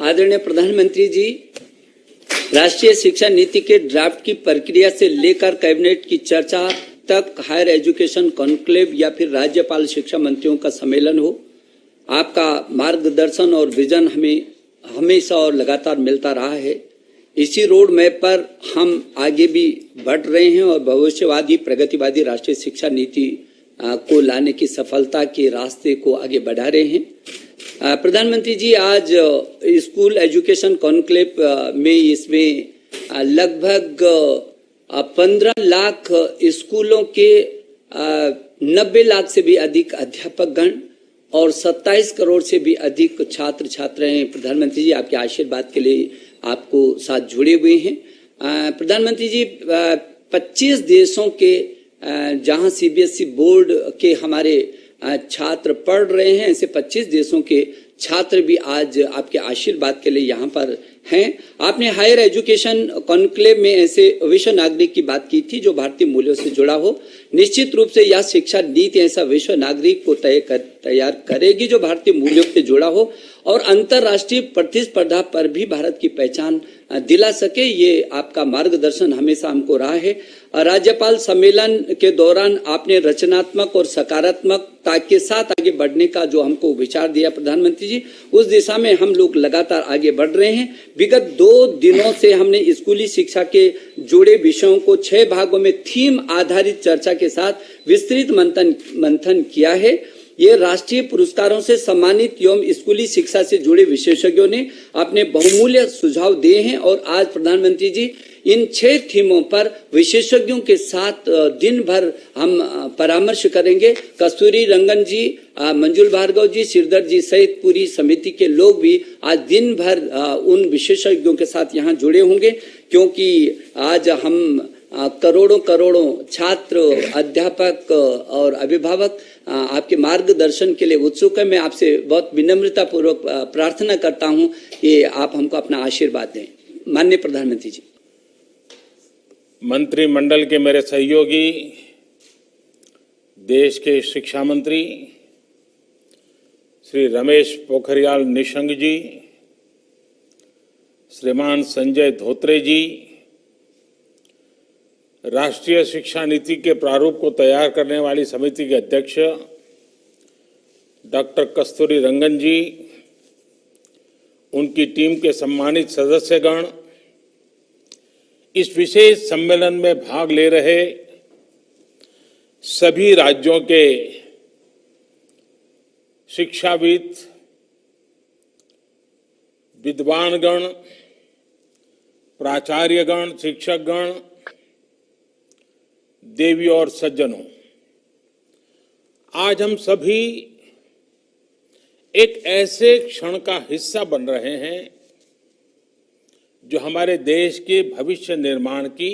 आदरणीय प्रधानमंत्री जी, राष्ट्रीय शिक्षा नीति के ड्राफ्ट की प्रक्रिया से लेकर कैबिनेट की चर्चा तक हायर एजुकेशन कॉन्क्लेव या फिर राज्यपाल शिक्षा मंत्रियों का सम्मेलन हो, आपका मार्गदर्शन और विजन हमें हमेशा और लगातार मिलता रहा है। इसी रोड मैप पर हम आगे भी बढ़ रहे हैं और भविष्यवादी प्रगतिवादी राष्ट्रीय शिक्षा नीति को लाने की सफलता के रास्ते को आगे बढ़ा रहे हैं। प्रधानमंत्री जी, आज स्कूल एजुकेशन कॉन्क्लेव में इसमें लगभग 15 लाख स्कूलों के 90 लाख से भी अधिक अध्यापकगण और 27 करोड़ से भी अधिक छात्र छात्राएं प्रधानमंत्री जी आपके आशीर्वाद के लिए आपको साथ जुड़े हुए हैं। प्रधानमंत्री जी, 25 देशों के जहां सीबीएसई बोर्ड के हमारे छात्र पढ़ रहे हैं, ऐसे 25 देशों के छात्र भी आज आपके आशीर्वाद के लिए यहाँ पर हैं। आपने हायर एजुकेशन कॉन्क्लेव में ऐसे विश्व नागरिक की बात की थी जो भारतीय मूल्यों से जुड़ा हो। निश्चित रूप से यह शिक्षा नीति ऐसा विश्व नागरिक को तैयार करेगी जो भारतीय मूल्यों से जुड़ा हो और अंतर्राष्ट्रीय प्रतिस्पर्धा पर भी भारत की पहचान दिला सके। ये आपका मार्गदर्शन हमेशा हमको रहा है। राज्यपाल सम्मेलन के दौरान आपने रचनात्मक और सकारात्मकता के साथ आगे बढ़ने का जो हमको विचार दिया प्रधानमंत्री जी, उस दिशा में हम लोग लगातार आगे बढ़ रहे हैं। विगत 2 दिनों से हमने स्कूली शिक्षा के जुड़े विषयों को 6 भागों में थीम आधारित चर्चा के साथ विस्तृत मंथन किया है। ये राष्ट्रीय पुरस्कारों से सम्मानित एवं स्कूली शिक्षा से जुड़े विशेषज्ञों ने अपने बहुमूल्य सुझाव दिए हैं और आज प्रधानमंत्री जी इन 6 थीमों पर विशेषज्ञों के साथ दिन भर हम परामर्श करेंगे। कस्तूरी रंगन जी, मंजुल भार्गव जी, श्रीधर जी सहित पूरी समिति के लोग भी आज दिन भर उन विशेषज्ञों के साथ यहाँ जुड़े होंगे, क्योंकि आज हम करोड़ों छात्र, अध्यापक और अभिभावक आपके मार्गदर्शन के लिए उत्सुक है। मैं आपसे बहुत विनम्रता पूर्वक प्रार्थना करता हूं कि आप हमको अपना आशीर्वाद दें। माननीय प्रधानमंत्री जी। मंत्रिमंडल के मेरे सहयोगी, देश के शिक्षा मंत्री श्री रमेश पोखरियाल निशंक जी, श्रीमान संजय धोत्रे जी, राष्ट्रीय शिक्षा नीति के प्रारूप को तैयार करने वाली समिति के अध्यक्ष डॉक्टर कस्तूरी रंगन जी, उनकी टीम के सम्मानित सदस्यगण, इस विशेष सम्मेलन में भाग ले रहे सभी राज्यों के शिक्षाविद, विद्वानगण, प्राचार्यगण, शिक्षकगण, देवी और सज्जनों, आज हम सभी एक ऐसे क्षण का हिस्सा बन रहे हैं जो हमारे देश के भविष्य निर्माण की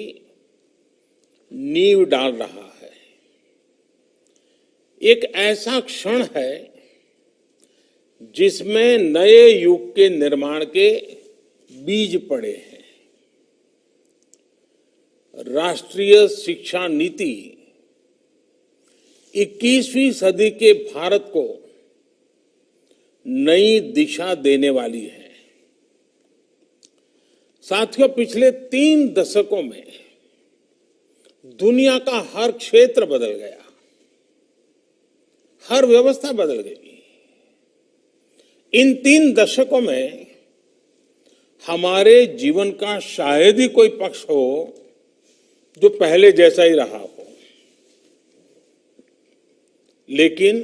नींव डाल रहा है। एक ऐसा क्षण है जिसमें नए युग के निर्माण के बीज पड़े हैं। राष्ट्रीय शिक्षा नीति 21वीं सदी के भारत को नई दिशा देने वाली है। साथियों, पिछले 3 दशकों में दुनिया का हर क्षेत्र बदल गया, हर व्यवस्था बदल गई। इन 3 दशकों में हमारे जीवन का शायद ही कोई पक्ष हो जो पहले जैसा ही रहा हो, लेकिन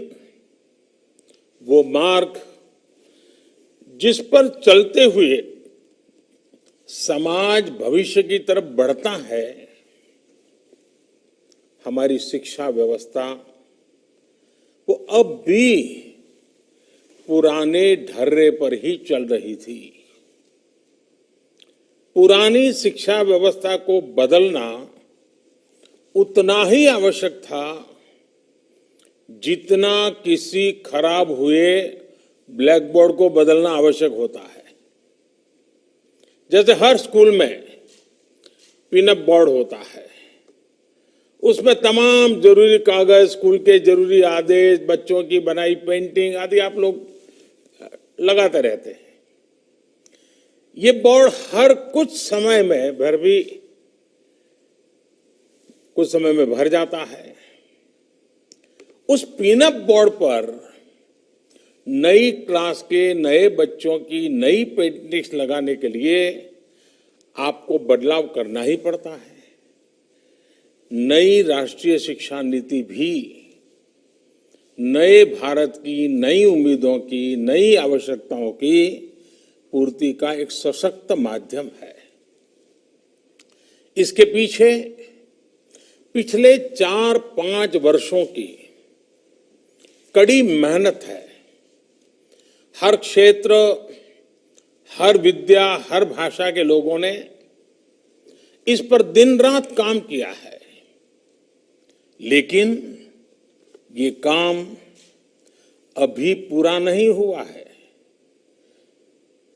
वो मार्ग जिस पर चलते हुए समाज भविष्य की तरफ बढ़ता है, हमारी शिक्षा व्यवस्था वो अब भी पुराने ढर्रे पर ही चल रही थी। पुरानी शिक्षा व्यवस्था को बदलना उतना ही आवश्यक था जितना किसी खराब हुए ब्लैक बोर्ड को बदलना आवश्यक होता है। जैसे हर स्कूल में पिनअप बोर्ड होता है, उसमें तमाम जरूरी कागज, स्कूल के जरूरी आदेश, बच्चों की बनाई पेंटिंग आदि आप लोग लगाते रहते हैं। ये बोर्ड हर कुछ समय में भर जाता है। उस पिनअप बोर्ड पर नई क्लास के नए बच्चों की नई पेंटिंग्स लगाने के लिए आपको बदलाव करना ही पड़ता है। नई राष्ट्रीय शिक्षा नीति भी नए भारत की नई उम्मीदों की नई आवश्यकताओं की पूर्ति का एक सशक्त माध्यम है। इसके पीछे पिछले 4-5 वर्षों की कड़ी मेहनत है। हर क्षेत्र, हर विद्या, हर भाषा के लोगों ने इस पर दिन रात काम किया है। लेकिन ये काम अभी पूरा नहीं हुआ है।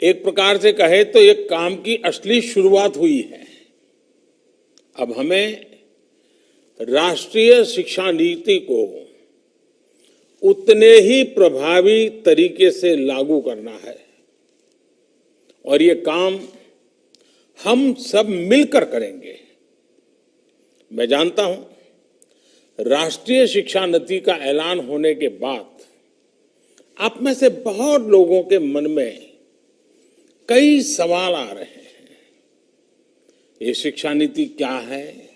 एक प्रकार से कहे तो ये काम की असली शुरुआत हुई है। अब हमें राष्ट्रीय शिक्षा नीति को उतने ही प्रभावी तरीके से लागू करना है और ये काम हम सब मिलकर करेंगे। मैं जानता हूं राष्ट्रीय शिक्षा नीति का ऐलान होने के बाद आप में से बहुत लोगों के मन में कई सवाल आ रहे हैं। ये शिक्षा नीति क्या है?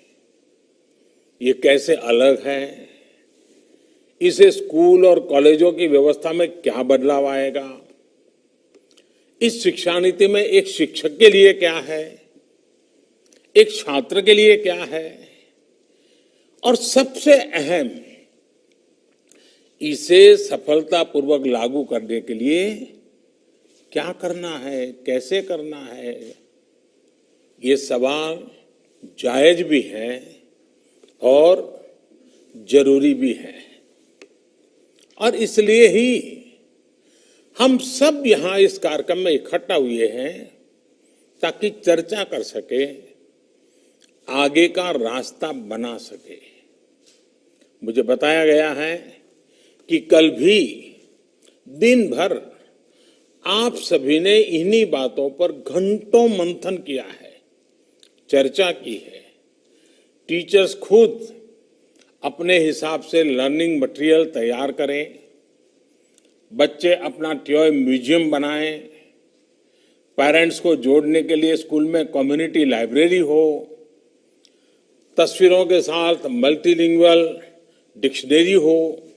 ये कैसे अलग है? इसे स्कूल और कॉलेजों की व्यवस्था में क्या बदलाव आएगा? इस शिक्षा नीति में एक शिक्षक के लिए क्या है, एक छात्र के लिए क्या है, और सबसे अहम, इसे सफलतापूर्वक लागू करने के लिए क्या करना है, कैसे करना है? ये सवाल जायज भी हैं और जरूरी भी है। और इसलिए ही हम सब यहां इस कार्यक्रम में इकट्ठा हुए हैं ताकि चर्चा कर सके, आगे का रास्ता बना सके। मुझे बताया गया है कि कल भी दिन भर आप सभी ने इन्हीं बातों पर घंटों मंथन किया है, चर्चा की है। टीचर्स खुद अपने हिसाब से लर्निंग मटेरियल तैयार करें, बच्चे अपना टॉय म्यूजियम बनाएं, पेरेंट्स को जोड़ने के लिए स्कूल में कम्युनिटी लाइब्रेरी हो, तस्वीरों के साथ मल्टीलिंगुअल डिक्शनरी हो,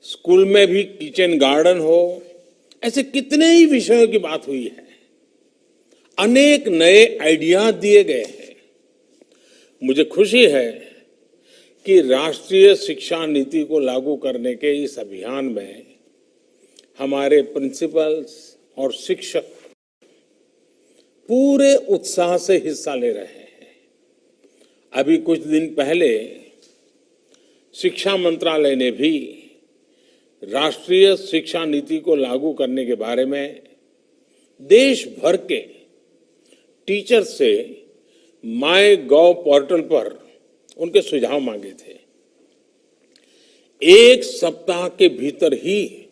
स्कूल में भी किचन गार्डन हो। ऐसे कितने ही विषयों की बात हुई है। अनेक नए आइडिया दिए गए हैं। मुझे खुशी है कि राष्ट्रीय शिक्षा नीति को लागू करने के इस अभियान में हमारे प्रिंसिपल्स और शिक्षक पूरे उत्साह से हिस्सा ले रहे हैं। अभी कुछ दिन पहले शिक्षा मंत्रालय ने भी राष्ट्रीय शिक्षा नीति को लागू करने के बारे में देश भर के टीचर से माय.गॉव पोर्टल पर उनके सुझाव मांगे थे। एक सप्ताह के भीतर ही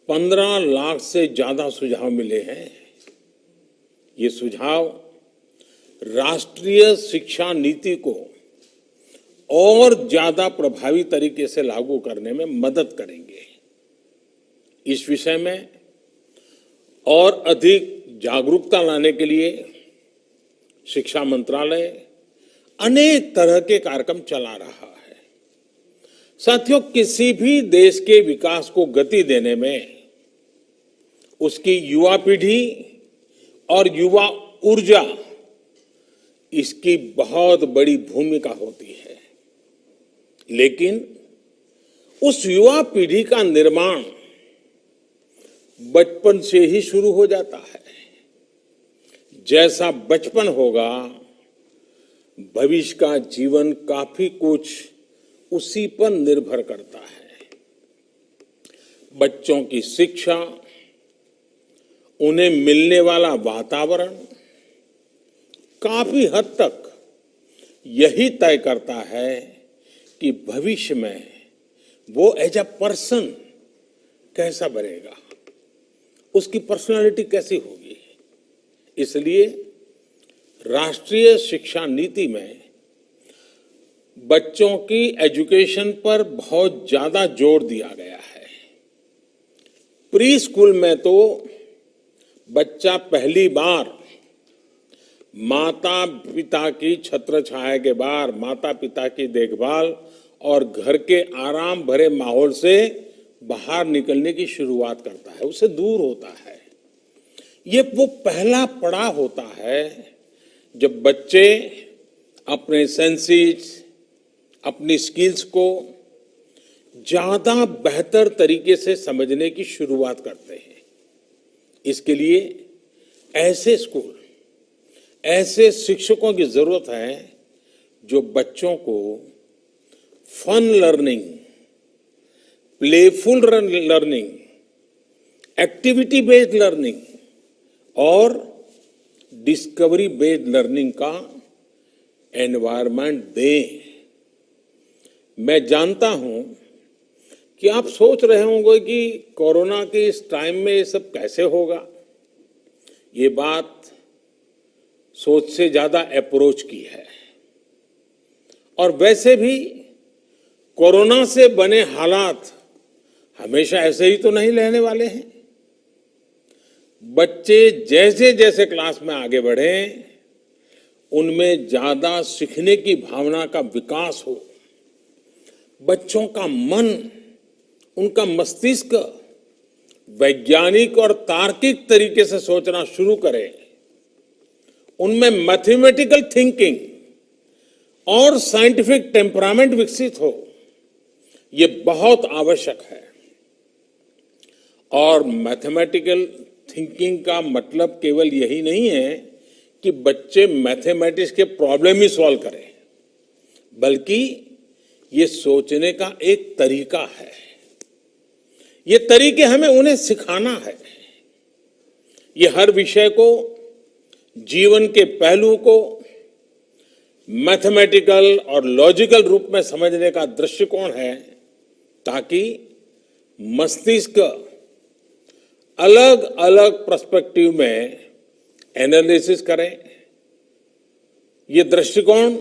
15 लाख से ज्यादा सुझाव मिले हैं। ये सुझाव राष्ट्रीय शिक्षा नीति को और ज्यादा प्रभावी तरीके से लागू करने में मदद करेंगे। इस विषय में और अधिक जागरूकता लाने के लिए शिक्षा मंत्रालय अनेक तरह के कार्यक्रम चला रहा है। साथियों, किसी भी देश के विकास को गति देने में उसकी युवा पीढ़ी और युवा ऊर्जा, इसकी बहुत बड़ी भूमिका होती है। लेकिन उस युवा पीढ़ी का निर्माण बचपन से ही शुरू हो जाता है। जैसा बचपन होगा, भविष्य का जीवन काफी कुछ उसी पर निर्भर करता है। बच्चों की शिक्षा, उन्हें मिलने वाला वातावरण काफी हद तक यही तय करता है कि भविष्य में वो एज अ पर्सन कैसा बनेगा, उसकी पर्सनालिटी कैसी होगी। इसलिए राष्ट्रीय शिक्षा नीति में बच्चों की एजुकेशन पर बहुत ज्यादा जोर दिया गया है। प्री स्कूल में तो बच्चा पहली बार माता पिता की छत्र छाया के बाहर, माता पिता की देखभाल और घर के आराम भरे माहौल से बाहर निकलने की शुरुआत करता है, उससे दूर होता है। ये वो पहला पड़ाव होता है जब बच्चे अपने सेंसेस, अपनी स्किल्स को ज्यादा बेहतर तरीके से समझने की शुरुआत करते हैं। इसके लिए ऐसे स्कूल, ऐसे शिक्षकों की जरूरत है जो बच्चों को fun learning, playful learning, activity based learning और डिस्कवरी बेस्ड लर्निंग का एनवायरनमेंट दें। मैं जानता हूं कि आप सोच रहे होंगे कि कोरोना के इस टाइम में ये सब कैसे होगा। ये बात सोच से ज्यादा अप्रोच की है। और वैसे भी कोरोना से बने हालात हमेशा ऐसे ही तो नहीं रहने वाले हैं। बच्चे जैसे जैसे क्लास में आगे बढ़े, उनमें ज्यादा सीखने की भावना का विकास हो, बच्चों का मन, उनका मस्तिष्क वैज्ञानिक और तार्किक तरीके से सोचना शुरू करे, उनमें मैथमेटिकल थिंकिंग और साइंटिफिक टेम्परामेंट विकसित हो, ये बहुत आवश्यक है। और मैथमेटिकल थिंकिंग का मतलब केवल यही नहीं है कि बच्चे मैथमेटिक्स के प्रॉब्लम ही सॉल्व करें, बल्कि ये सोचने का एक तरीका है। ये तरीके हमें उन्हें सिखाना है। ये हर विषय को, जीवन के पहलू को मैथमेटिकल और लॉजिकल रूप में समझने का दृष्टिकोण है, ताकि मस्तिष्क अलग अलग पर्सपेक्टिव में एनालिसिस करें। ये दृष्टिकोण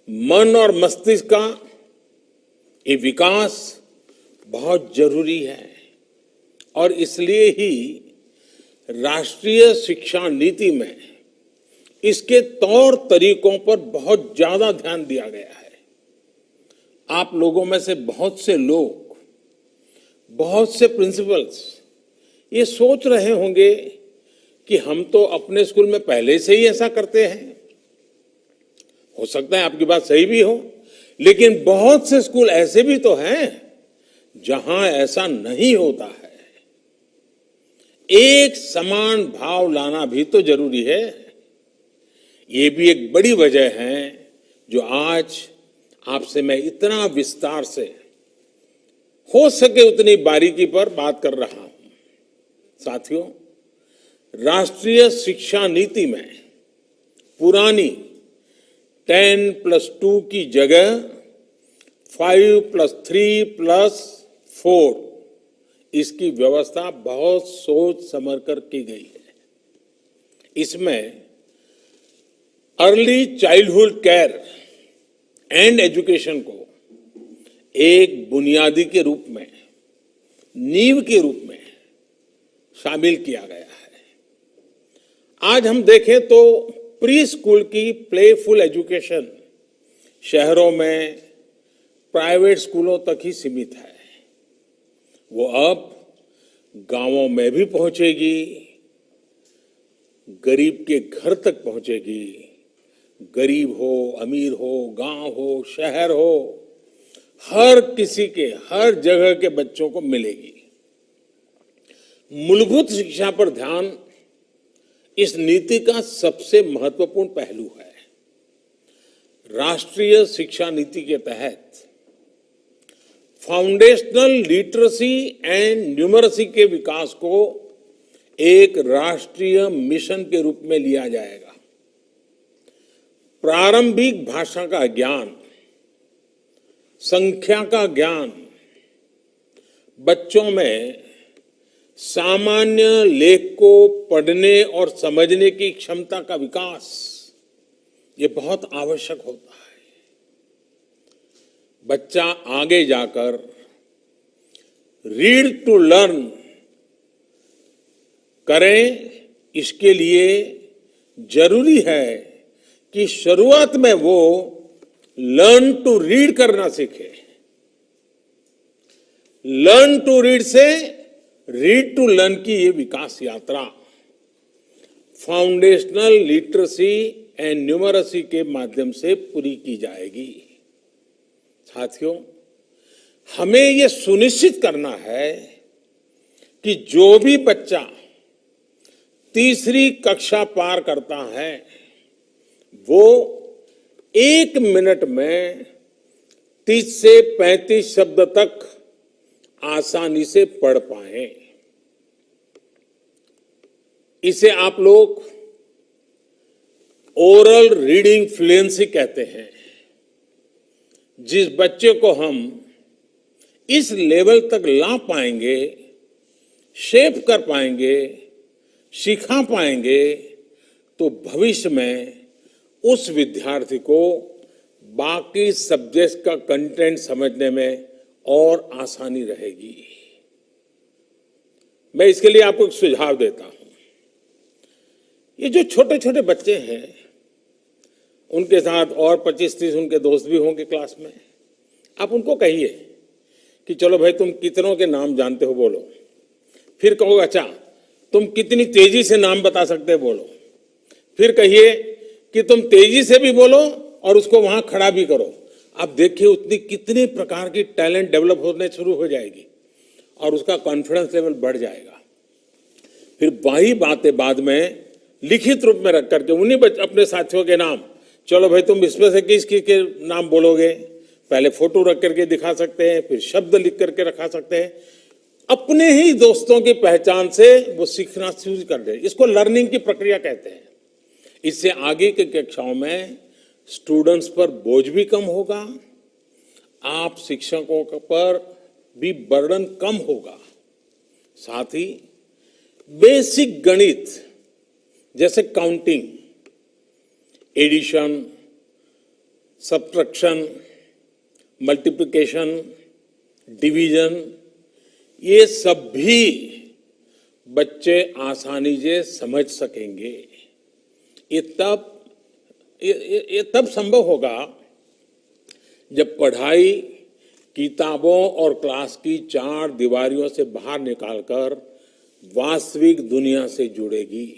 मन और मस्तिष्क का ये विकास बहुत जरूरी है। और इसलिए ही राष्ट्रीय शिक्षा नीति में इसके तौर तरीकों पर बहुत ज्यादा ध्यान दिया गया है। आप लोगों में से बहुत से लोग, बहुत से प्रिंसिपल्स ये सोच रहे होंगे कि हम तो अपने स्कूल में पहले से ही ऐसा करते हैं। हो सकता है आपकी बात सही भी हो, लेकिन बहुत से स्कूल ऐसे भी तो हैं जहां ऐसा नहीं होता है। एक समान भाव लाना भी तो जरूरी है। ये भी एक बड़ी वजह है जो आज आपसे मैं इतना विस्तार से, हो सके उतनी बारीकी पर बात कर रहा हूं। साथियों, राष्ट्रीय शिक्षा नीति में पुरानी 10+2 की जगह 5+3+4 इसकी व्यवस्था बहुत सोच समझ कर की गई है। इसमें early childhood care and education को एक बुनियादी के रूप में, नींव के रूप में शामिल किया गया है। आज हम देखें तो प्री स्कूल की प्लेफुल एजुकेशन शहरों में प्राइवेट स्कूलों तक ही सीमित है। वो अब गांवों में भी पहुंचेगी, गरीब के घर तक पहुंचेगी। गरीब हो, अमीर हो, गांव हो, शहर हो, हर किसी के, हर जगह के बच्चों को मिलेगी। मूलभूत शिक्षा पर ध्यान इस नीति का सबसे महत्वपूर्ण पहलू है। राष्ट्रीय शिक्षा नीति के तहत फाउंडेशनल लिटरेसी एंड न्यूमरेसी के विकास को एक राष्ट्रीय मिशन के रूप में लिया जाएगा। प्रारंभिक भाषा का ज्ञान, संख्या का ज्ञान बच्चों में सामान्य लेख को पढ़ने और समझने की क्षमता का विकास ये बहुत आवश्यक होता है। बच्चा आगे जाकर रीड टू लर्न करें, इसके लिए जरूरी है कि शुरुआत में वो लर्न टू रीड करना सीखे। लर्न टू रीड से रीड टू लर्न की ये विकास यात्रा फाउंडेशनल लिटरेसी एंड न्यूमरेसी के माध्यम से पूरी की जाएगी। साथियों, हमें ये सुनिश्चित करना है कि जो भी बच्चा तीसरी कक्षा पार करता है वो 1 मिनट में 30 से 35 शब्द तक आसानी से पढ़ पाए। इसे आप लोग ओरल रीडिंग फ्लुएंसी कहते हैं। जिस बच्चे को हम इस लेवल तक ला पाएंगे, शेप कर पाएंगे, सिखा पाएंगे, तो भविष्य में उस विद्यार्थी को बाकी सब्जेक्ट का कंटेंट समझने में और आसानी रहेगी। मैं इसके लिए आपको एक सुझाव देता हूं। ये जो छोटे छोटे बच्चे हैं, उनके साथ और 25-30 उनके दोस्त भी होंगे क्लास में। आप उनको कहिए कि चलो भाई, तुम कितनों के नाम जानते हो, बोलो। फिर कहो, अच्छा तुम कितनी तेजी से नाम बता सकते हो, बोलो। फिर कहिए कि तुम तेजी से भी बोलो और उसको वहां खड़ा भी करो। आप देखिए उतनी कितने प्रकार की टैलेंट डेवलप होने शुरू हो जाएगी और उसका कॉन्फिडेंस लेवल बढ़ जाएगा। फिर वही बातें बाद में लिखित रूप में रख करके उन्हीं अपने साथियों के नाम, चलो भाई तुम इसमें से किस किस के नाम बोलोगे, पहले फोटो रख करके दिखा सकते हैं, फिर शब्द लिख करके रखा सकते हैं। अपने ही दोस्तों की पहचान से वो सीखना शुरू कर दे। इसको लर्निंग की प्रक्रिया कहते हैं। इससे आगे की कक्षाओं में स्टूडेंट्स पर बोझ भी कम होगा, आप शिक्षकों पर भी बर्डन कम होगा। साथ ही बेसिक गणित जैसे counting, addition, subtraction, multiplication, division, ये सब भी बच्चे आसानी से समझ सकेंगे। ये तब संभव होगा जब पढ़ाई किताबों और क्लास की 4 दीवारियों से बाहर निकालकर वास्तविक दुनिया से जुड़ेगी,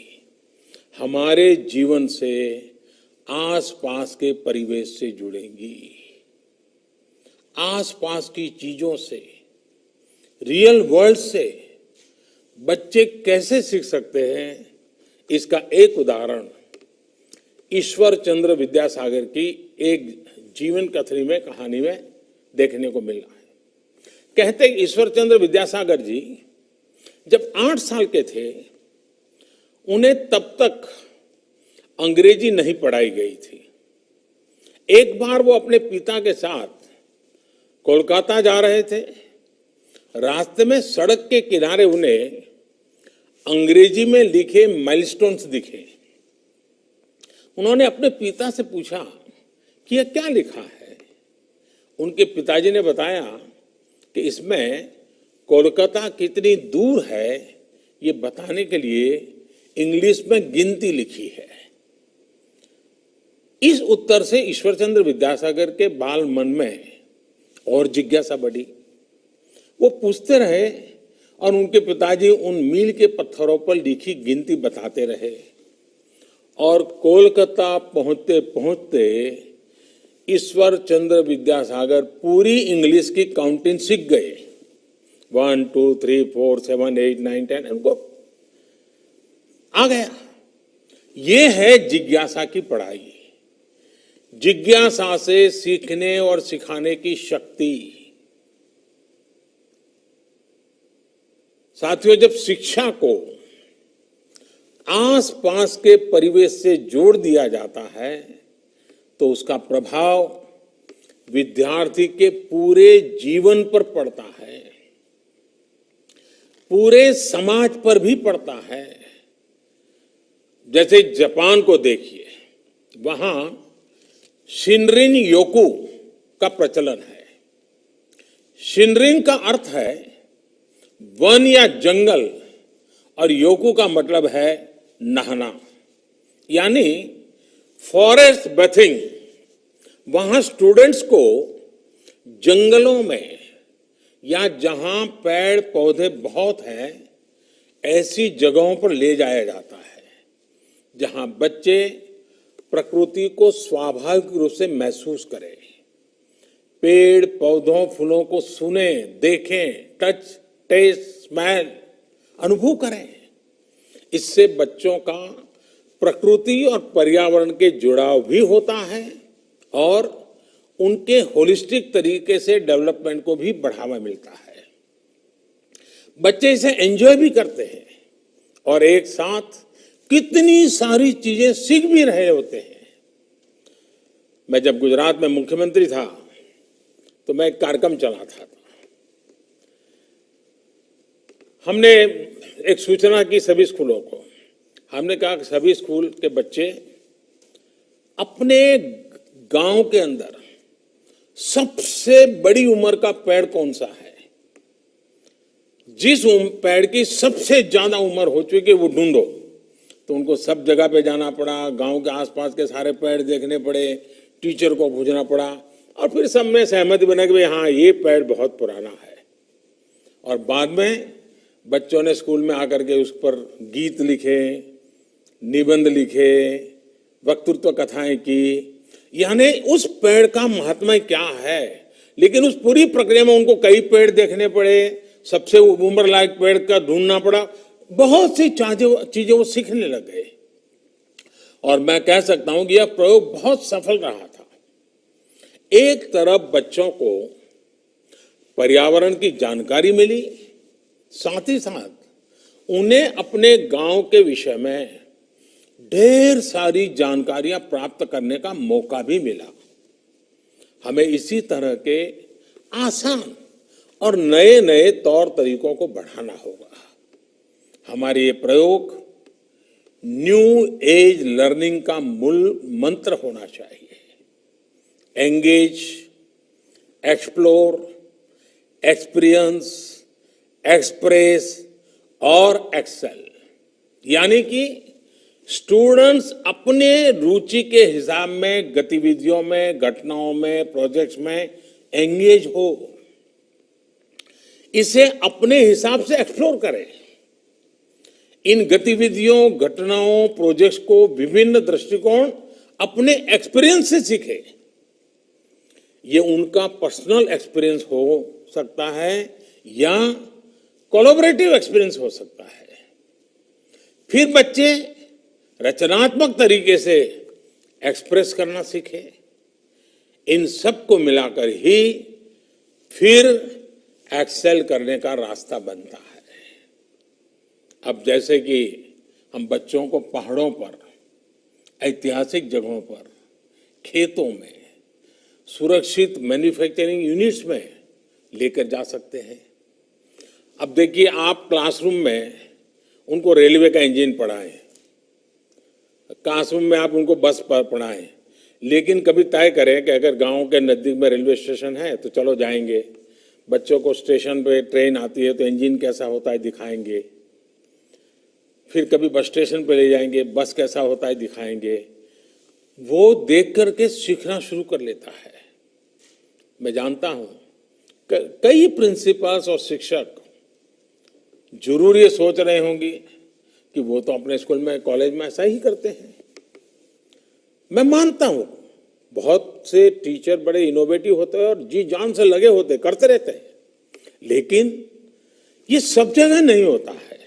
हमारे जीवन से, आसपास के परिवेश से जुड़ेगी। आसपास की चीजों से, रियल वर्ल्ड से बच्चे कैसे सीख सकते हैं, इसका एक उदाहरण ईश्वर चंद्र विद्यासागर की एक जीवन कहानी में देखने को मिल रहा है। कहते हैं ईश्वर चंद्र विद्यासागर जी जब 8 साल के थे, उन्हें तब तक अंग्रेजी नहीं पढ़ाई गई थी। एक बार वो अपने पिता के साथ कोलकाता जा रहे थे। रास्ते में सड़क के किनारे उन्हें अंग्रेजी में लिखे माइलस्टोन्स दिखे। उन्होंने अपने पिता से पूछा कि यह क्या लिखा है। उनके पिताजी ने बताया कि इसमें कोलकाता कितनी दूर है ये बताने के लिए इंग्लिश में गिनती लिखी है। इस उत्तर से ईश्वरचंद्र विद्यासागर के बाल मन में और जिज्ञासा बढ़ी। वो पूछते रहे और उनके पिताजी उन मील के पत्थरों पर लिखी गिनती बताते रहे और कोलकाता पहुंचते पहुंचते ईश्वर चंद्र विद्यासागर पूरी इंग्लिश की काउंटिंग सीख गए। 1 2 3 4 7 8 9 10 उनको आ गया। ये है जिज्ञासा की पढ़ाई। जिज्ञासा से सीखने और सिखाने की शक्ति। साथियों, जब शिक्षा को आसपास के परिवेश से जोड़ दिया जाता है तो उसका प्रभाव विद्यार्थी के पूरे जीवन पर पड़ता है। पूरे समाज पर भी पड़ता है। जैसे जापान को देखिए, वहां शिनरिन योकू का प्रचलन है। शिनरिन का अर्थ है वन या जंगल, और योकू का मतलब है नहाना, यानी फॉरेस्ट बेथिंग। वहां स्टूडेंट्स को जंगलों में या जहां पेड़ पौधे बहुत हैं, ऐसी जगहों पर ले जाया जाता है जहां बच्चे प्रकृति को स्वाभाविक रूप से महसूस करें, पेड़ पौधों फूलों को सुने, देखें, टच, टेस्ट, स्मेल अनुभव करें। इससे बच्चों का प्रकृति और पर्यावरण के जुड़ाव भी होता है और उनके होलिस्टिक तरीके से डेवलपमेंट को भी बढ़ावा मिलता है। बच्चे इसे एंजॉय भी करते हैं और एक साथ कितनी सारी चीजें सीख भी रहे होते हैं। मैं जब गुजरात में मुख्यमंत्री था तो मैं एक कार्यक्रम चलाता था। हमने एक सूचना की सभी स्कूलों को, हमने कहा कि सभी स्कूल के बच्चे अपने गांव के अंदर सबसे बड़ी उम्र का पेड़ कौन सा है, जिस पेड़ की सबसे ज्यादा उम्र हो चुकी है वो ढूंढो। तो उनको सब जगह पे जाना पड़ा, गांव के आसपास के सारे पेड़ देखने पड़े, टीचर को पूछना पड़ा और फिर सब में सहमति बना कि भाई हाँ ये पेड़ बहुत पुराना है। और बाद में बच्चों ने स्कूल में आकर के उस पर गीत लिखे, निबंध लिखे, वक्तृत्व कथाएं की, यानी उस पेड़ का महात्मा क्या है। लेकिन उस पूरी प्रक्रिया में उनको कई पेड़ देखने पड़े, सबसे उम्र लायक पेड़ का ढूंढना पड़ा, बहुत सी चीजें वो सीखने लग गए। और मैं कह सकता हूं कि यह प्रयोग बहुत सफल रहा था। एक तरफ बच्चों को पर्यावरण की जानकारी मिली, साथ ही साथ उन्हें अपने गांव के विषय में ढेर सारी जानकारियां प्राप्त करने का मौका भी मिला। हमें इसी तरह के आसान और नए नए तौर तरीकों को बढ़ाना होगा। हमारे ये प्रयोग न्यू एज लर्निंग का मूल मंत्र होना चाहिए। एंगेज, एक्सप्लोर, एक्सपीरियंस, एक्सप्रेस और एक्सेल, यानी कि स्टूडेंट्स अपने रुचि के हिसाब में गतिविधियों में, घटनाओं में, प्रोजेक्ट्स में एंगेज हो, इसे अपने हिसाब से एक्सप्लोर करें। इन गतिविधियों, घटनाओं, प्रोजेक्ट्स को विभिन्न दृष्टिकोण अपने एक्सपीरियंस से सीखे। ये उनका पर्सनल एक्सपीरियंस हो सकता है या कोलैबोरेटिव एक्सपीरियंस हो सकता है। फिर बच्चे रचनात्मक तरीके से एक्सप्रेस करना सीखे। इन सब को मिलाकर ही फिर एक्सेल करने का रास्ता बनता है। अब जैसे कि हम बच्चों को पहाड़ों पर, ऐतिहासिक जगहों पर, खेतों में, सुरक्षित मैन्युफैक्चरिंग यूनिट्स में लेकर जा सकते हैं। अब देखिए, आप क्लासरूम में उनको रेलवे का इंजन पढ़ाएं, क्लासरूम में आप उनको बस पर पढ़ाएं, लेकिन कभी तय करें कि अगर गांव के नजदीक में रेलवे स्टेशन है तो चलो जाएंगे। बच्चों को स्टेशन पे ट्रेन आती है तो इंजन कैसा होता है दिखाएंगे। फिर कभी बस स्टेशन पे ले जाएंगे, बस कैसा होता है दिखाएंगे। वो देख करके सीखना शुरू कर लेता है। मैं जानता हूं कई प्रिंसिपल्स और शिक्षक जरूर ये सोच रहे होंगे कि वो तो अपने स्कूल में, कॉलेज में ऐसा ही करते हैं। मैं मानता हूं बहुत से टीचर बड़े इनोवेटिव होते हैं और जी जान से लगे होते, करते रहते हैं, लेकिन ये सब जगह नहीं होता है।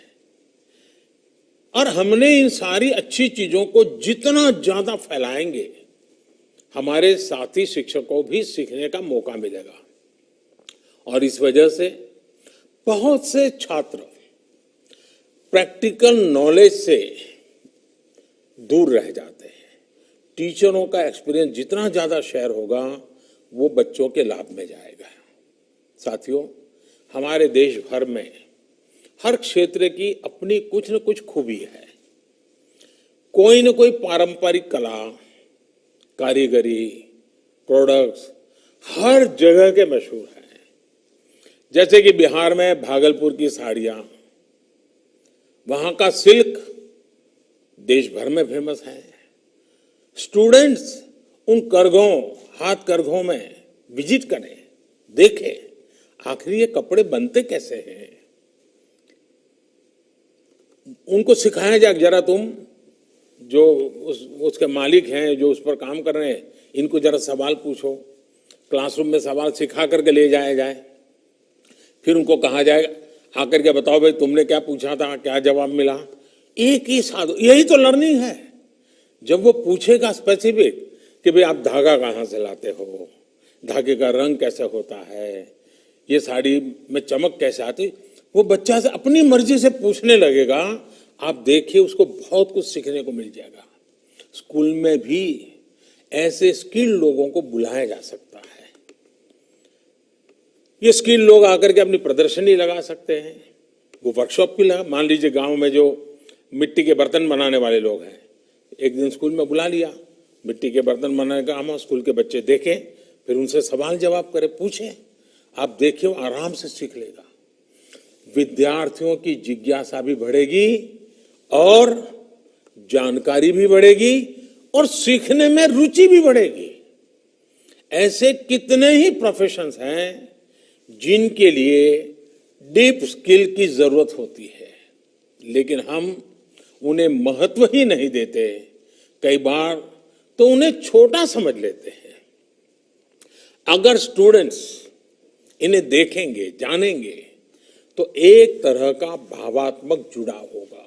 और हमने इन सारी अच्छी चीजों को जितना ज्यादा फैलाएंगे, हमारे साथी शिक्षकों भी सीखने का मौका मिलेगा। और इस वजह से बहुत से छात्र प्रैक्टिकल नॉलेज से दूर रह जाते हैं। टीचरों का एक्सपीरियंस जितना ज्यादा शेयर होगा, वो बच्चों के लाभ में जाएगा। साथियों, हमारे देश भर में हर क्षेत्र की अपनी कुछ न कुछ खूबी है। कोई न कोई पारंपरिक कला, कारीगरी, प्रोडक्ट्स हर जगह के मशहूर हैं। जैसे कि बिहार में भागलपुर की साड़ियां, वहां का सिल्क देश भर में फेमस है। स्टूडेंट्स उन करघों, हाथ करघों में विजिट करें, देखें आखिर ये कपड़े बनते कैसे हैं। उनको सिखाया जाए, जरा तुम जो उसके मालिक हैं, जो उस पर काम कर रहे हैं, इनको जरा सवाल पूछो। क्लासरूम में सवाल सिखा करके ले जाया जाए। फिर उनको कहा जाएगा आकर के बताओ भाई तुमने क्या पूछा था, क्या जवाब मिला। एक ही साधु, यही तो लर्निंग है। जब वो पूछेगा स्पेसिफिक कि भाई आप धागा कहाँ से लाते हो, धागे का रंग कैसे होता है, ये साड़ी में चमक कैसे आती, वो बच्चा से अपनी मर्जी से पूछने लगेगा। आप देखिए उसको बहुत कुछ सीखने को मिल जाएगा। स्कूल में भी ऐसे स्किल्ड लोगों को बुलाया जा सकता है। ये स्किल्ड लोग आकर के अपनी प्रदर्शनी लगा सकते हैं। वो वर्कशॉप भी लगा, मान लीजिए गांव में जो मिट्टी के बर्तन बनाने वाले लोग हैं, एक दिन स्कूल में बुला लिया, मिट्टी के बर्तन बनाने का काम, स्कूल के बच्चे देखें, फिर उनसे सवाल जवाब करें, पूछें। आप देखिए वो आराम से सीख लेगा। विद्यार्थियों की जिज्ञासा भी बढ़ेगी और जानकारी भी बढ़ेगी और सीखने में रुचि भी बढ़ेगी। ऐसे कितने ही प्रोफेशंस हैं जिनके लिए डीप स्किल की जरूरत होती है, लेकिन हम उन्हें महत्व ही नहीं देते। कई बार तो उन्हें छोटा समझ लेते हैं। अगर स्टूडेंट्स इन्हें देखेंगे, जानेंगे, तो एक तरह का भावात्मक जुड़ाव होगा।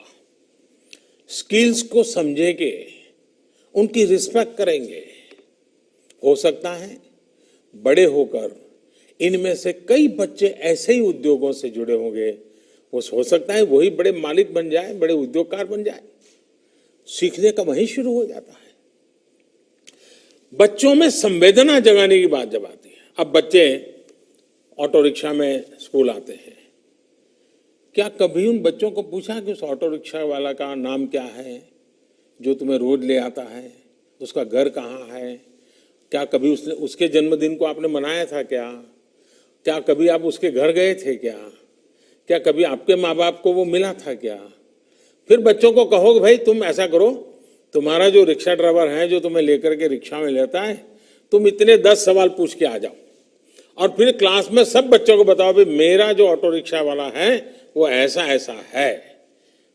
स्किल्स को समझेंगे, उनकी रिस्पेक्ट करेंगे। हो सकता है बड़े होकर इनमें से कई बच्चे ऐसे ही उद्योगों से जुड़े होंगे, वो हो सकता है वही बड़े मालिक बन जाए, बड़े उद्योगकार बन जाए। सीखने का वहीं शुरू हो जाता है। बच्चों में संवेदना जगाने की बात जब आती है, अब बच्चे ऑटो रिक्शा में स्कूल आते हैं, क्या कभी उन बच्चों को पूछा कि उस ऑटो रिक्शा वाला का नाम क्या है जो तुम्हें रोज ले आता है, उसका घर कहाँ है, क्या कभी उसने उसके जन्मदिन को आपने मनाया था क्या कभी आप उसके घर गए थे क्या कभी आपके माँ बाप को वो मिला था क्या। फिर बच्चों को कहो कि भाई तुम ऐसा करो, तुम्हारा जो रिक्शा ड्राइवर है जो तुम्हें लेकर के रिक्शा में लेता है, तुम इतने 10 सवाल पूछ के आ जाओ और फिर क्लास में सब बच्चों को बताओ भाई मेरा जो ऑटो रिक्शा वाला है वो ऐसा ऐसा है,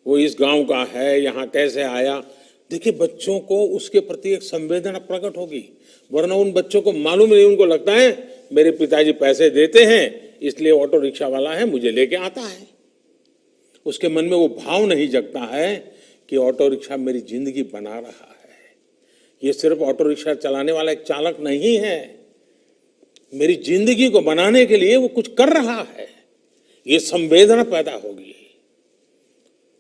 वो इस गांव का है, यहाँ कैसे आया। देखिए बच्चों को उसके प्रति एक संवेदना प्रकट होगी, वरना उन बच्चों को मालूम नहीं, उनको लगता है मेरे पिताजी पैसे देते हैं इसलिए ऑटो रिक्शा वाला है मुझे लेके आता है। उसके मन में वो भाव नहीं जगता है कि ऑटो रिक्शा मेरी जिंदगी बना रहा है, ये सिर्फ ऑटो रिक्शा चलाने वाला एक चालक नहीं है, मेरी जिंदगी को बनाने के लिए वो कुछ कर रहा है। ये संवेदना पैदा होगी।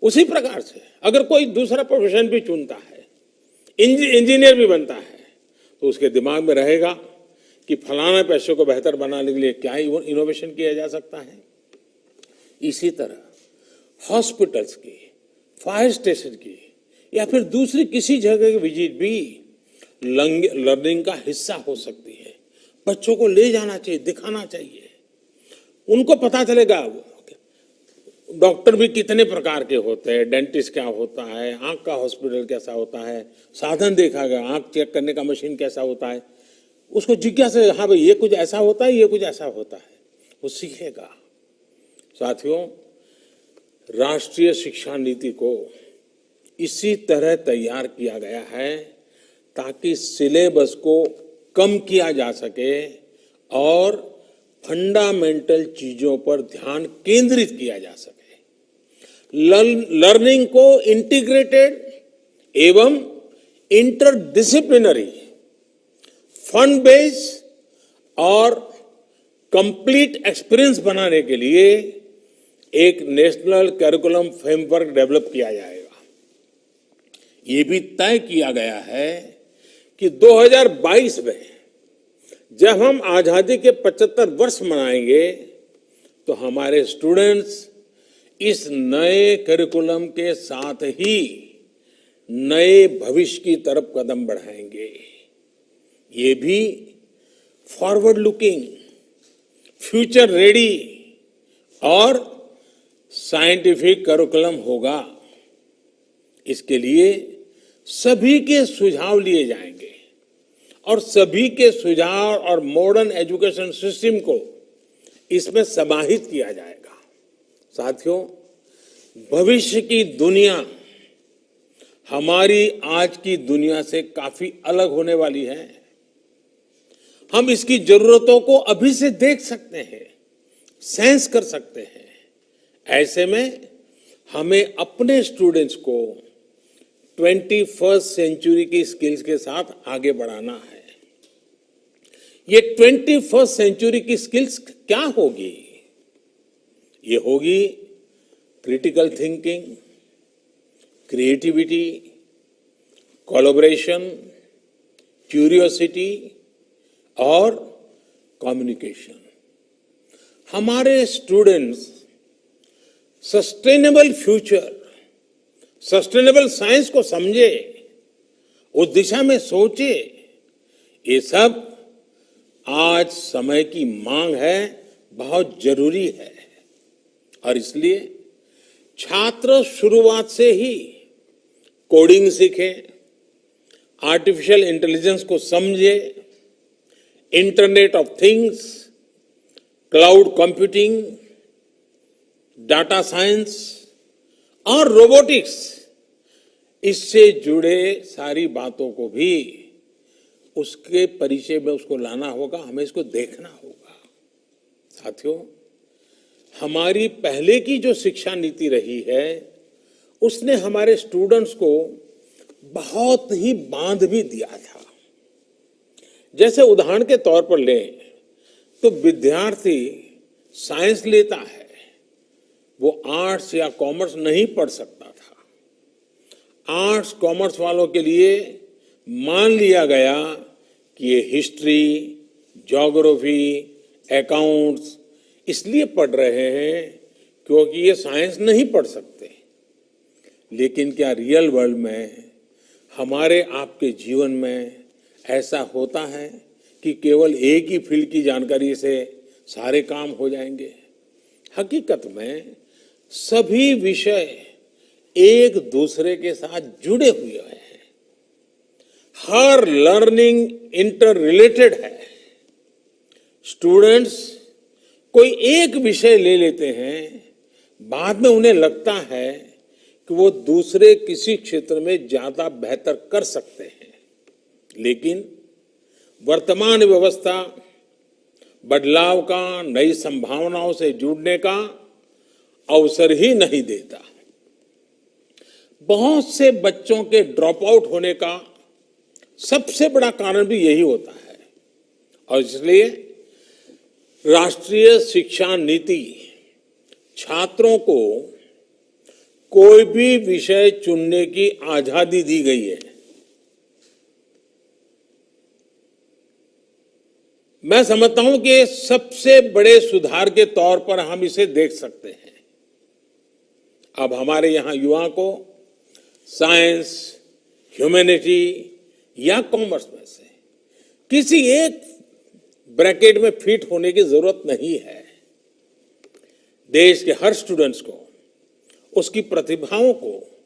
उसी प्रकार से अगर कोई दूसरा प्रोफेशन भी चुनता है, इंजीनियर भी बनता है, तो उसके दिमाग में रहेगा कि फलाना पेशे को बेहतर बनाने के लिए क्या इनोवेशन किया जा सकता है। इसी तरह हॉस्पिटल्स की, फायर स्टेशन की या फिर दूसरी किसी जगह की विजिट भी लर्निंग का हिस्सा हो सकती है। बच्चों को ले जाना चाहिए, दिखाना चाहिए, उनको पता चलेगा डॉक्टर भी कितने प्रकार के होते हैं, डेंटिस्ट क्या होता है, आंख का हॉस्पिटल कैसा होता है, साधन देखा गया, आंख चेक करने का मशीन कैसा होता है। उसको जिज्ञासा, हाँ भाई ये कुछ ऐसा होता है, ये कुछ ऐसा होता है, वो सीखेगा। साथियों, राष्ट्रीय शिक्षा नीति को इसी तरह तैयार किया गया है ताकि सिलेबस को कम किया जा सके और फंडामेंटल चीजों पर ध्यान केंद्रित किया जा सके। लर्निंग को इंटीग्रेटेड एवं इंटरडिसिप्लिनरी, फन बेस्ड और कंप्लीट एक्सपीरियंस बनाने के लिए एक नेशनल करिकुलम फ्रेमवर्क डेवलप किया जाएगा। ये भी तय किया गया है कि 2022 में जब हम आजादी के 75 वर्ष मनाएंगे तो हमारे स्टूडेंट्स इस नए करिकुलम के साथ ही नए भविष्य की तरफ कदम बढ़ाएंगे। ये भी फॉरवर्ड लुकिंग, फ्यूचर रेडी और साइंटिफिक करिकुलम होगा। इसके लिए सभी के सुझाव लिए जाएंगे और सभी के सुझाव और मॉडर्न एजुकेशन सिस्टम को इसमें समाहित किया जाएगा। साथियों, भविष्य की दुनिया हमारी आज की दुनिया से काफी अलग होने वाली है। हम इसकी जरूरतों को अभी से देख सकते हैं, सेंस कर सकते हैं। ऐसे में हमें अपने स्टूडेंट्स को 21st सेंचुरी की स्किल्स के साथ आगे बढ़ाना है। ये 21st सेंचुरी की स्किल्स क्या होगी? ये होगी critical thinking, creativity, collaboration, curiosity और कम्युनिकेशन। हमारे students sustainable future, sustainable science को समझे, उस दिशा में सोचे। ये सब आज समय की मांग है, बहुत जरूरी है। और इसलिए छात्र शुरुआत से ही कोडिंग सीखे, आर्टिफिशियल इंटेलिजेंस को समझे, internet of things, cloud computing, data science और रोबोटिक्स, इससे जुड़े सारी बातों को भी उसके परिचय में उसको लाना होगा। हमें इसको देखना होगा। साथियों, हमारी पहले की जो शिक्षा नीति रही है उसने हमारे स्टूडेंट्स को बहुत ही बांध भी दिया था। जैसे उदाहरण के तौर पर लें तो विद्यार्थी साइंस लेता है, वो आर्ट्स या कॉमर्स नहीं पढ़ सकता था। आर्ट्स कॉमर्स वालों के लिए मान लिया गया कि ये हिस्ट्री, ज्योग्राफी, अकाउंट्स इसलिए पढ़ रहे हैं क्योंकि ये साइंस नहीं पढ़ सकते। लेकिन क्या रियल वर्ल्ड में, हमारे आपके जीवन में ऐसा होता है कि केवल एक ही फील्ड की जानकारी से सारे काम हो जाएंगे? हकीकत में सभी विषय एक दूसरे के साथ जुड़े हुए हैं। हर लर्निंग इंटर रिलेटेड है। स्टूडेंट्स कोई एक विषय ले लेते हैं, बाद में उन्हें लगता है कि वो दूसरे किसी क्षेत्र में ज्यादा बेहतर कर सकते हैं। लेकिन वर्तमान व्यवस्था बदलाव का, नई संभावनाओं से जुड़ने का अवसर ही नहीं देता। बहुत से बच्चों के ड्रॉप आउट होने का सबसे बड़ा कारण भी यही होता है। और इसलिए राष्ट्रीय शिक्षा नीति छात्रों को कोई भी विषय चुनने की आजादी दी गई है। मैं समझता हूं कि सबसे बड़े सुधार के तौर पर हम इसे देख सकते हैं। अब हमारे यहां युवा को साइंस, ह्यूमैनिटी या कॉमर्स में से किसी एक ब्रैकेट में फिट होने की जरूरत नहीं है। देश के हर स्टूडेंट्स को उसकी प्रतिभाओं को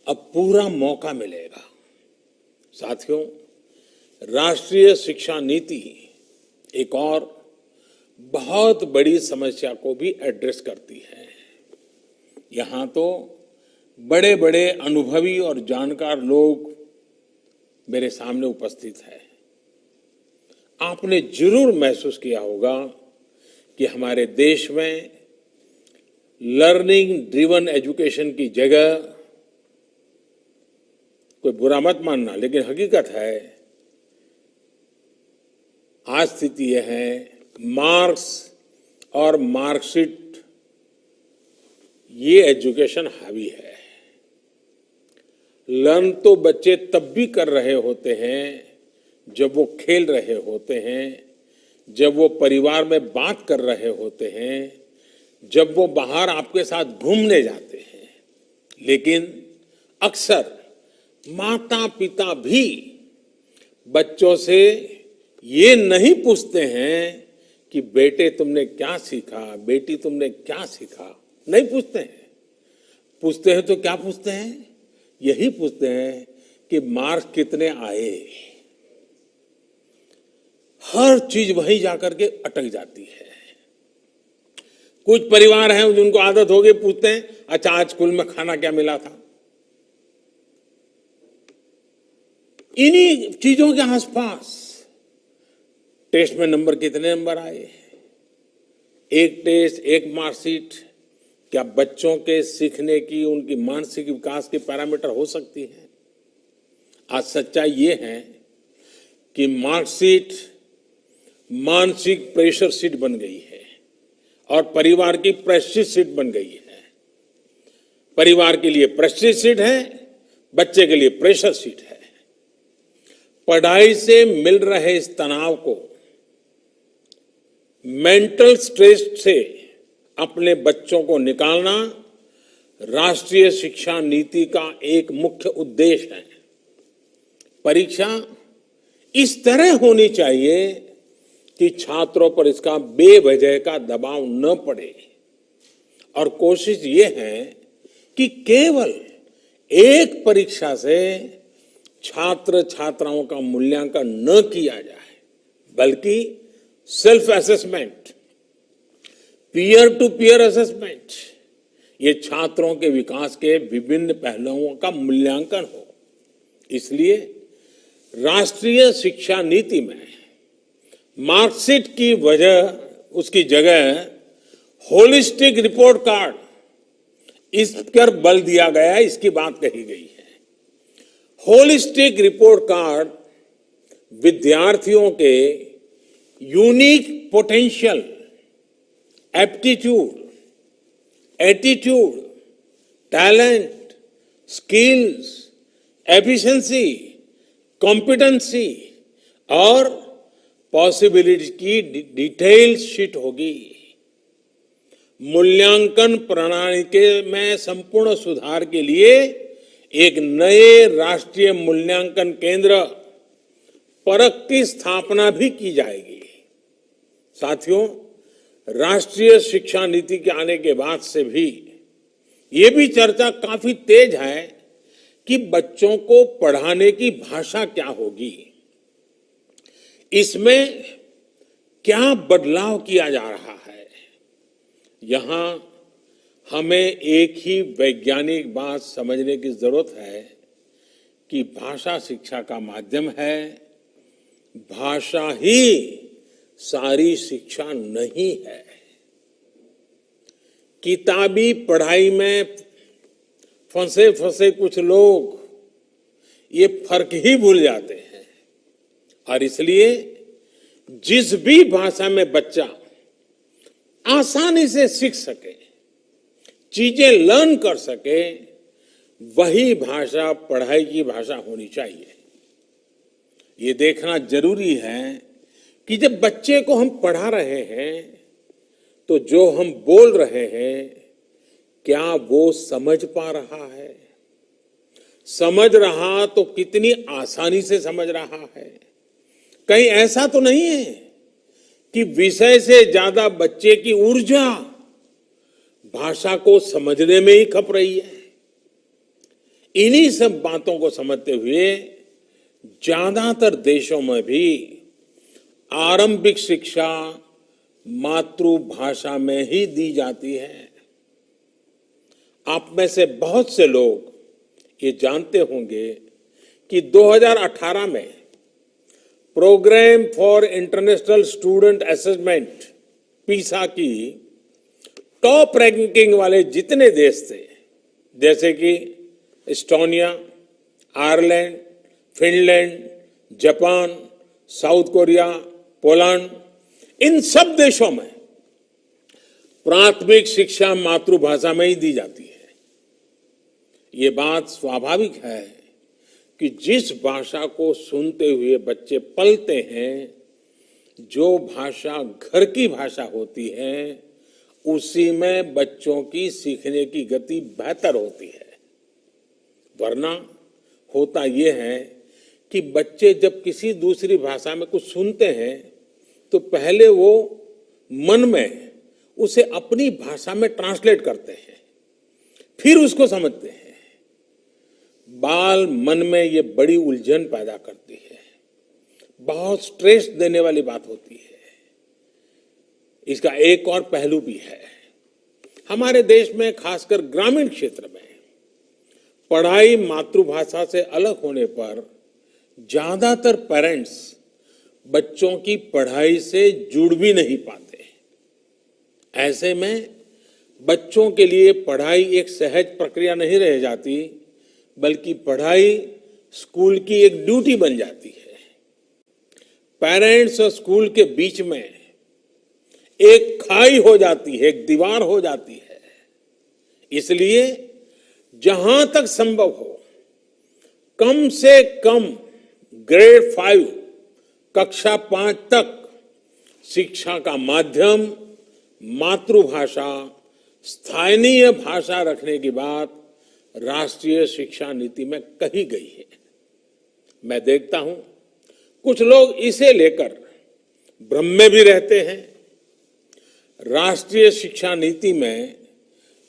अब पूरा मौका मिलेगा। साथियों, राष्ट्रीय शिक्षा नीति एक और बहुत बड़ी समस्या को भी एड्रेस करती है। यहां तो बड़े बड़े अनुभवी और जानकार लोग मेरे सामने उपस्थित हैं। आपने जरूर महसूस किया होगा कि हमारे देश में लर्निंग ड्रिवन एजुकेशन की जगह, कोई बुरा मत मानना, लेकिन हकीकत है आज स्थिति यह है, मार्क्स और मार्कशीट ये एजुकेशन हावी है। लर्न तो बच्चे तब भी कर रहे होते हैं जब वो खेल रहे होते हैं, जब वो परिवार में बात कर रहे होते हैं, जब वो बाहर आपके साथ घूमने जाते हैं, लेकिन अक्सर माता पिता भी बच्चों से ये नहीं पूछते हैं कि बेटे तुमने क्या सीखा, बेटी तुमने क्या सीखा, नहीं पूछते हैं। पूछते हैं तो क्या पूछते हैं? यही पूछते हैं कि मार्क्स कितने आए। हर चीज वहीं जाकर के अटक जाती है। कुछ परिवार हैं जिनको आदत हो गई, पूछते हैं अच्छा आज स्कूल में खाना क्या मिला था। इन्हीं चीजों के आसपास टेस्ट में नंबर कितने नंबर आए, एक टेस्ट एक मार्कशीट क्या बच्चों के सीखने की, उनकी मानसिक विकास के पैरामीटर हो सकती है? आज सच्चाई ये है कि मार्कशीट मानसिक प्रेशर शीट बन गई है और परिवार की प्रेस्टीज शीट बन गई है। परिवार के लिए प्रेस्टीज शीट है, बच्चे के लिए प्रेशर शीट है। पढ़ाई से मिल रहे इस तनाव को, मेंटल स्ट्रेस से अपने बच्चों को निकालना राष्ट्रीय शिक्षा नीति का एक मुख्य उद्देश्य है। परीक्षा इस तरह होनी चाहिए कि छात्रों पर इसका बेवजह का दबाव न पड़े और कोशिश ये है कि केवल एक परीक्षा से छात्र छात्राओं का मूल्यांकन न किया जाए, बल्कि self assessment, peer to peer assessment, ये छात्रों के विकास के विभिन्न पहलुओं का मूल्यांकन हो। इसलिए राष्ट्रीय शिक्षा नीति में मार्कशीट की वजह, उसकी जगह होलिस्टिक रिपोर्ट कार्ड, इस पर बल दिया गया है, इसकी बात कही गई है। होलिस्टिक रिपोर्ट कार्ड विद्यार्थियों के unique potential, aptitude, attitude, talent, skills, efficiency, competency और पॉसिबिलिटी की डिटेल शीट होगी। मूल्यांकन प्रणाली के में संपूर्ण सुधार के लिए एक नए राष्ट्रीय मूल्यांकन केंद्र परख की स्थापना भी की जाएगी। साथियों, राष्ट्रीय शिक्षा नीति के आने के बाद से भी ये भी चर्चा काफी तेज है कि बच्चों को पढ़ाने की भाषा क्या होगी, इसमें क्या बदलाव किया जा रहा है। यहां हमें एक ही वैज्ञानिक बात समझने की जरूरत है कि भाषा शिक्षा का माध्यम है, भाषा ही सारी शिक्षा नहीं है। किताबी पढ़ाई में फंसे फंसे कुछ लोग ये फर्क ही भूल जाते हैं और इसलिए जिस भी भाषा में बच्चा आसानी से सीख सके, चीजें लर्न कर सके, वही भाषा पढ़ाई की भाषा होनी चाहिए। ये देखना जरूरी है कि जब बच्चे को हम पढ़ा रहे हैं तो जो हम बोल रहे हैं क्या वो समझ पा रहा है, समझ रहा तो कितनी आसानी से समझ रहा है। कहीं ऐसा तो नहीं है कि विषय से ज्यादा बच्चे की ऊर्जा भाषा को समझने में ही खप रही है। इन्हीं सब बातों को समझते हुए ज्यादातर देशों में भी आरंभिक शिक्षा मातृभाषा में ही दी जाती है। आप में से बहुत से लोग ये जानते होंगे कि 2018 में program for international student assessment PISA की टॉप रैंकिंग वाले जितने देश थे, जैसे कि Estonia, Ireland, Finland, Japan, South Korea, Poland, इन सब देशों में प्राथमिक शिक्षा मातृभाषा में ही दी जाती है। ये बात स्वाभाविक है कि जिस भाषा को सुनते हुए बच्चे पलते हैं, जो भाषा घर की भाषा होती है उसी में बच्चों की सीखने की गति बेहतर होती है। वरना होता यह है कि बच्चे जब किसी दूसरी भाषा में कुछ सुनते हैं तो पहले वो मन में उसे अपनी भाषा में ट्रांसलेट करते हैं, फिर उसको समझते हैं। बाल मन में ये बड़ी उलझन पैदा करती है, बहुत स्ट्रेस देने वाली बात होती है। इसका एक और पहलू भी है। हमारे देश में खासकर ग्रामीण क्षेत्र में पढ़ाई मातृभाषा से अलग होने पर ज्यादातर पेरेंट्स बच्चों की पढ़ाई से जुड़ भी नहीं पाते। ऐसे में बच्चों के लिए पढ़ाई एक सहज प्रक्रिया नहीं रह जाती, बल्कि पढ़ाई स्कूल की एक ड्यूटी बन जाती है। पेरेंट्स और स्कूल के बीच में एक खाई हो जाती है, एक दीवार हो जाती है। इसलिए जहां तक संभव हो कम से कम ग्रेड 5 कक्षा 5 तक शिक्षा का माध्यम मातृभाषा स्थानीय भाषा रखने की बात राष्ट्रीय शिक्षा नीति में कही गई है। मैं देखता हूं कुछ लोग इसे लेकर भ्रम में भी रहते हैं। राष्ट्रीय शिक्षा नीति में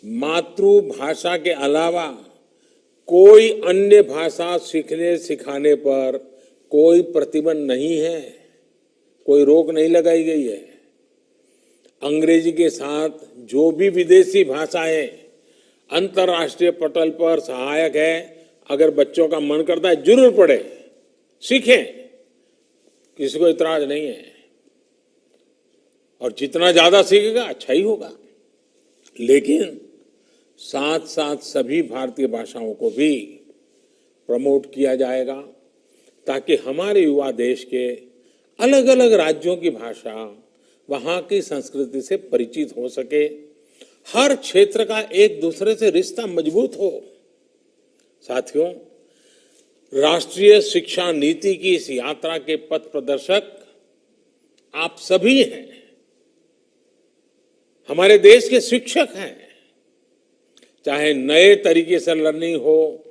मातृभाषा के अलावा कोई अन्य भाषा सीखने सिखाने पर कोई प्रतिबंध नहीं है, कोई रोक नहीं लगाई गई है। अंग्रेजी के साथ जो भी विदेशी भाषाएं अंतर्राष्ट्रीय पटल पर सहायक है, अगर बच्चों का मन करता है जरूर पढ़े, सीखें, किसी को इतराज नहीं है। और जितना ज्यादा सीखेगा अच्छा ही होगा। लेकिन साथ साथ सभी भारतीय भाषाओं को भी प्रमोट किया जाएगा, ताकि हमारे युवा देश के अलग अलग राज्यों की भाषा, वहां की संस्कृति से परिचित हो सके, हर क्षेत्र का एक दूसरे से रिश्ता मजबूत हो। साथियों, राष्ट्रीय शिक्षा नीति की इस यात्रा के पथ प्रदर्शक आप सभी हैं, हमारे देश के शिक्षक हैं। चाहे नए तरीके से लर्निंग हो,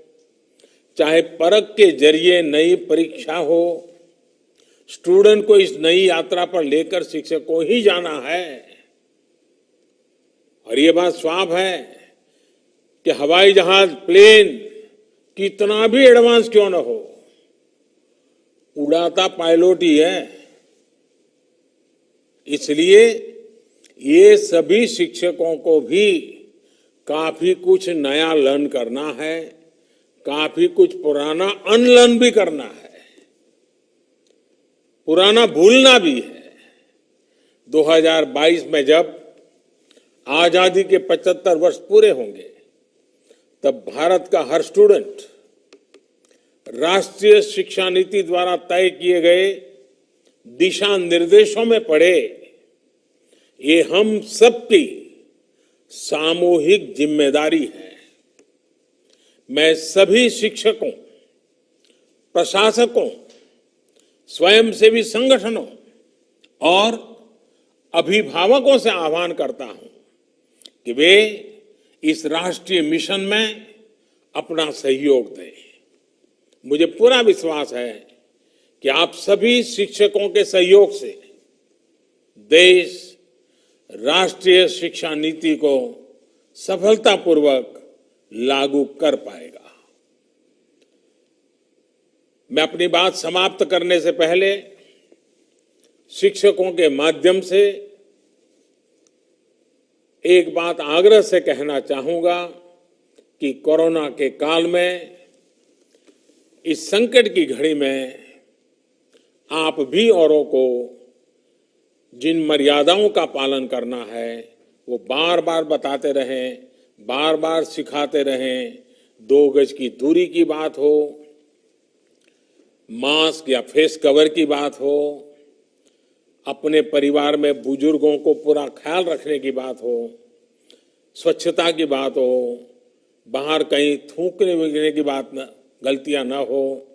चाहे परख के जरिए नई परीक्षा हो, स्टूडेंट को इस नई यात्रा पर लेकर शिक्षक को ही जाना है। और ये बात साफ है कि हवाई जहाज, प्लेन कितना भी एडवांस क्यों न हो, उड़ाता पायलट ही है। इसलिए ये सभी शिक्षकों को भी काफी कुछ नया लर्न करना है, काफी कुछ पुराना अनलर्न भी करना है, पुराना भूलना भी है। 2022 में जब आजादी के 75 वर्ष पूरे होंगे, तब भारत का हर स्टूडेंट राष्ट्रीय शिक्षा नीति द्वारा तय किए गए दिशा निर्देशों में पढ़े। ये हम सबकी सामूहिक जिम्मेदारी है। मैं सभी शिक्षकों, प्रशासकों, स्वयंसेवी संगठनों और अभिभावकों से आह्वान करता हूं कि वे इस राष्ट्रीय मिशन में अपना सहयोग दें। मुझे पूरा विश्वास है कि आप सभी शिक्षकों के सहयोग से देश राष्ट्रीय शिक्षा नीति को सफलतापूर्वक लागू कर पाएगा। मैं अपनी बात समाप्त करने से पहले शिक्षकों के माध्यम से एक बात आग्रह से कहना चाहूंगा कि कोरोना के काल में, इस संकट की घड़ी में आप भी औरों को जिन मर्यादाओं का पालन करना है वो बार बार बताते रहें, बार बार सिखाते रहें। 2 गज की दूरी की बात हो, मास्क या फेस कवर की बात हो, अपने परिवार में बुजुर्गों को पूरा ख्याल रखने की बात हो, स्वच्छता की बात हो, बाहर कहीं थूकने वगैरह की बात न, गलतियां न हो।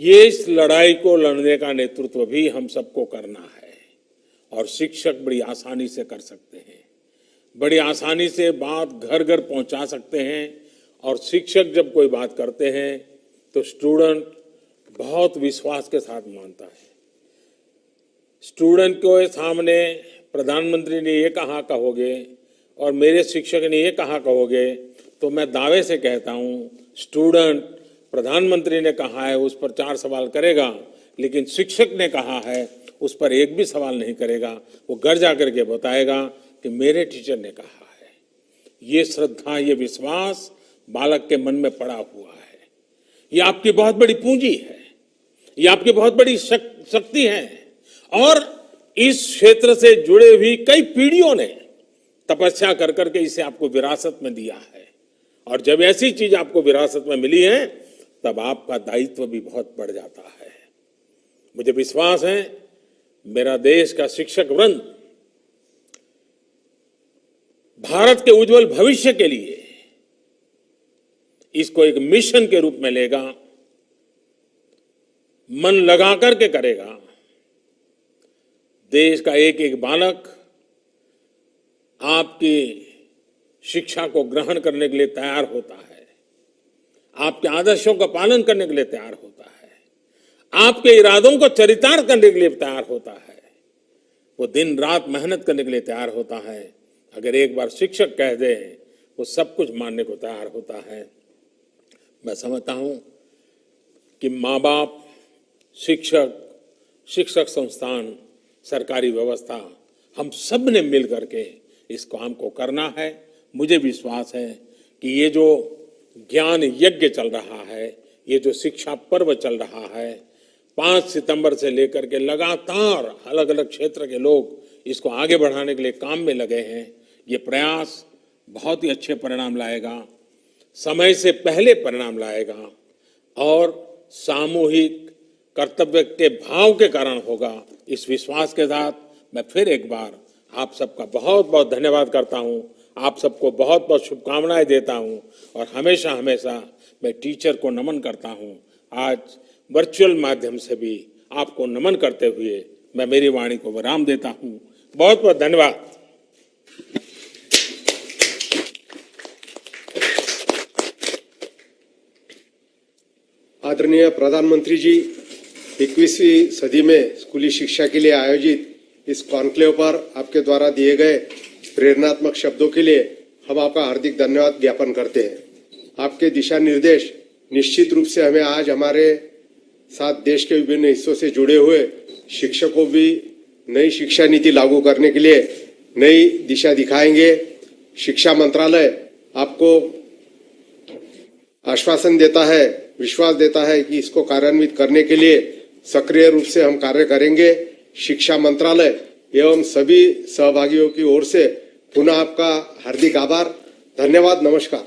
ये इस लड़ाई को लड़ने का नेतृत्व भी हम सबको करना है और शिक्षक बड़ी आसानी से कर सकते हैं। बड़ी आसानी से बात घर घर पहुंचा सकते हैं और शिक्षक जब कोई बात करते हैं तो स्टूडेंट बहुत विश्वास के साथ मानता है। स्टूडेंट के सामने प्रधानमंत्री ने ये कहा कहोगे और मेरे शिक्षक ने ये कहा कहोगे तो मैं दावे से कहता हूँ स्टूडेंट प्रधानमंत्री ने कहा है उस पर 4 सवाल करेगा, लेकिन शिक्षक ने कहा है उस पर एक भी सवाल नहीं करेगा। वो घर जाकर के बताएगा कि मेरे टीचर ने कहा है। ये श्रद्धा, ये विश्वास बालक के मन में पड़ा हुआ है। ये आपकी बहुत बड़ी पूंजी है, ये आपकी बहुत बड़ी शक्ति है। और इस क्षेत्र से जुड़े हुई कई पीढ़ियों ने तपस्या कर करके इसे आपको विरासत में दिया है। और जब ऐसी चीज आपको विरासत में मिली है तब आपका दायित्व भी बहुत बढ़ जाता है। मुझे विश्वास है मेरा देश का शिक्षक वृंद भारत के उज्जवल भविष्य के लिए इसको एक मिशन के रूप में लेगा, मन लगा करके करेगा। देश का एक एक बालक आपकी शिक्षा को ग्रहण करने के लिए तैयार होता है, आपके आदर्शों का पालन करने के लिए तैयार होता है, आपके इरादों को चरितार्थ करने के लिए तैयार होता है। वो दिन रात मेहनत करने के लिए तैयार होता है। अगर एक बार शिक्षक कह दे वो सब कुछ मानने को तैयार होता है। मैं समझता हूं कि माँ बाप, शिक्षक, शिक्षक संस्थान, सरकारी व्यवस्था, हम सब ने मिल करके इस काम को करना है। मुझे विश्वास है कि ये जो ज्ञान यज्ञ चल रहा है, ये जो शिक्षा पर्व चल रहा है, 5 सितंबर से लेकर के लगातार अलग अलग क्षेत्र के लोग इसको आगे बढ़ाने के लिए काम में लगे हैं। ये प्रयास बहुत ही अच्छे परिणाम लाएगा, समय से पहले परिणाम लाएगा और सामूहिक कर्तव्य के भाव के कारण होगा। इस विश्वास के साथ मैं फिर एक बार आप सबका बहुत बहुत धन्यवाद करता हूं। आप सबको बहुत बहुत शुभकामनाएं देता हूं और हमेशा हमेशा मैं टीचर को नमन करता हूं। आज वर्चुअल माध्यम से भी आपको नमन करते हुए मैं मेरी वाणी को विराम देता हूं। बहुत बहुत धन्यवाद। आदरणीय प्रधानमंत्री जी, 21वीं सदी में स्कूली शिक्षा के लिए आयोजित इस कॉन्क्लेव पर आपके द्वारा दिए गए प्रेरणात्मक शब्दों के लिए हम आपका हार्दिक धन्यवाद ज्ञापन करते हैं। आपके दिशा निर्देश निश्चित रूप से हमें आज हमारे साथ देश के विभिन्न हिस्सों से जुड़े हुए शिक्षकों भी नई शिक्षा नीति लागू करने के लिए नई दिशा दिखाएंगे। शिक्षा मंत्रालय आपको आश्वासन देता है, विश्वास देता है कि इसको कार्यान्वित करने के लिए सक्रिय रूप से हम कार्य करेंगे। शिक्षा मंत्रालय एवं सभी सहभागियों की ओर से पुनः आपका हार्दिक आभार, धन्यवाद, नमस्कार।